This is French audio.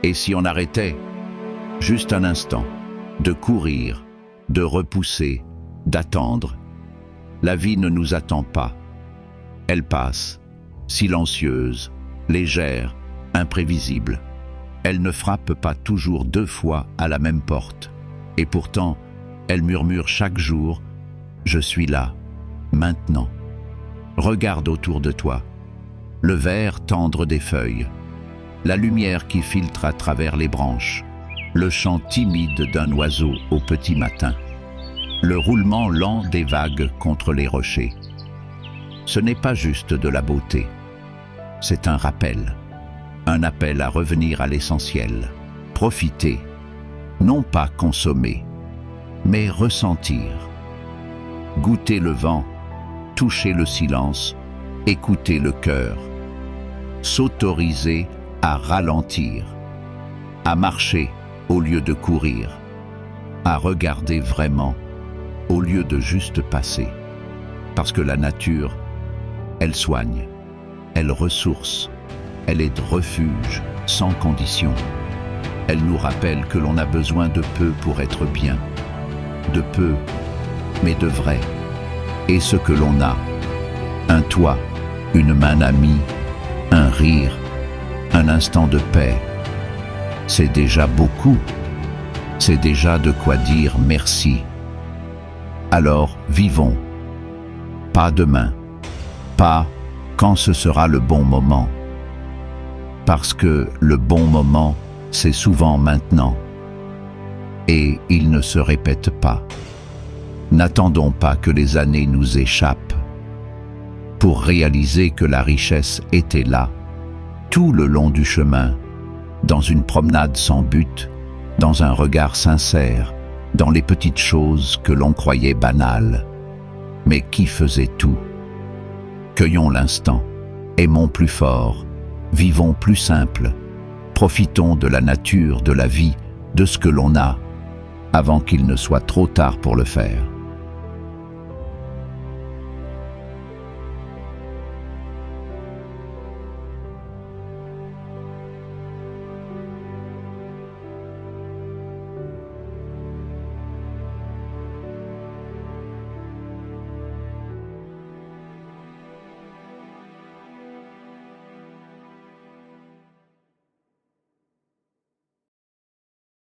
Et si on arrêtait, juste un instant, de courir, de repousser, d'attendre. La vie ne nous attend pas. Elle passe, silencieuse, légère, imprévisible. Elle ne frappe pas toujours 2 fois à la même porte. Et pourtant, elle murmure chaque jour « Je suis là, maintenant ». Regarde autour de toi. Le vert tendre des feuilles, la lumière qui filtre à travers les branches, le chant timide d'un oiseau au petit matin, le roulement lent des vagues contre les rochers. Ce n'est pas juste de la beauté, c'est un rappel, un appel à revenir à l'essentiel, profiter, non pas consommer, mais ressentir. Goûter le vent, toucher le silence, écouter le cœur, s'autoriser à ralentir, à marcher au lieu de courir, à regarder vraiment au lieu de juste passer. Parce que la nature, elle soigne, elle ressource, elle est refuge sans condition. Elle nous rappelle que l'on a besoin de peu pour être bien, de peu, mais de vrai. Et ce que l'on a, un toit, une main amie, un rire, un instant de paix, c'est déjà beaucoup. C'est déjà de quoi dire merci. Alors vivons. Pas demain, pas quand ce sera le bon moment. Parce que le bon moment, c'est souvent maintenant. Et il ne se répète pas. N'attendons pas que les années nous échappent pour réaliser que la richesse était là, tout le long du chemin, dans une promenade sans but, dans un regard sincère, dans les petites choses que l'on croyait banales, mais qui faisaient tout. Cueillons l'instant, aimons plus fort, vivons plus simple, profitons de la nature, de la vie, de ce que l'on a, avant qu'il ne soit trop tard pour le faire.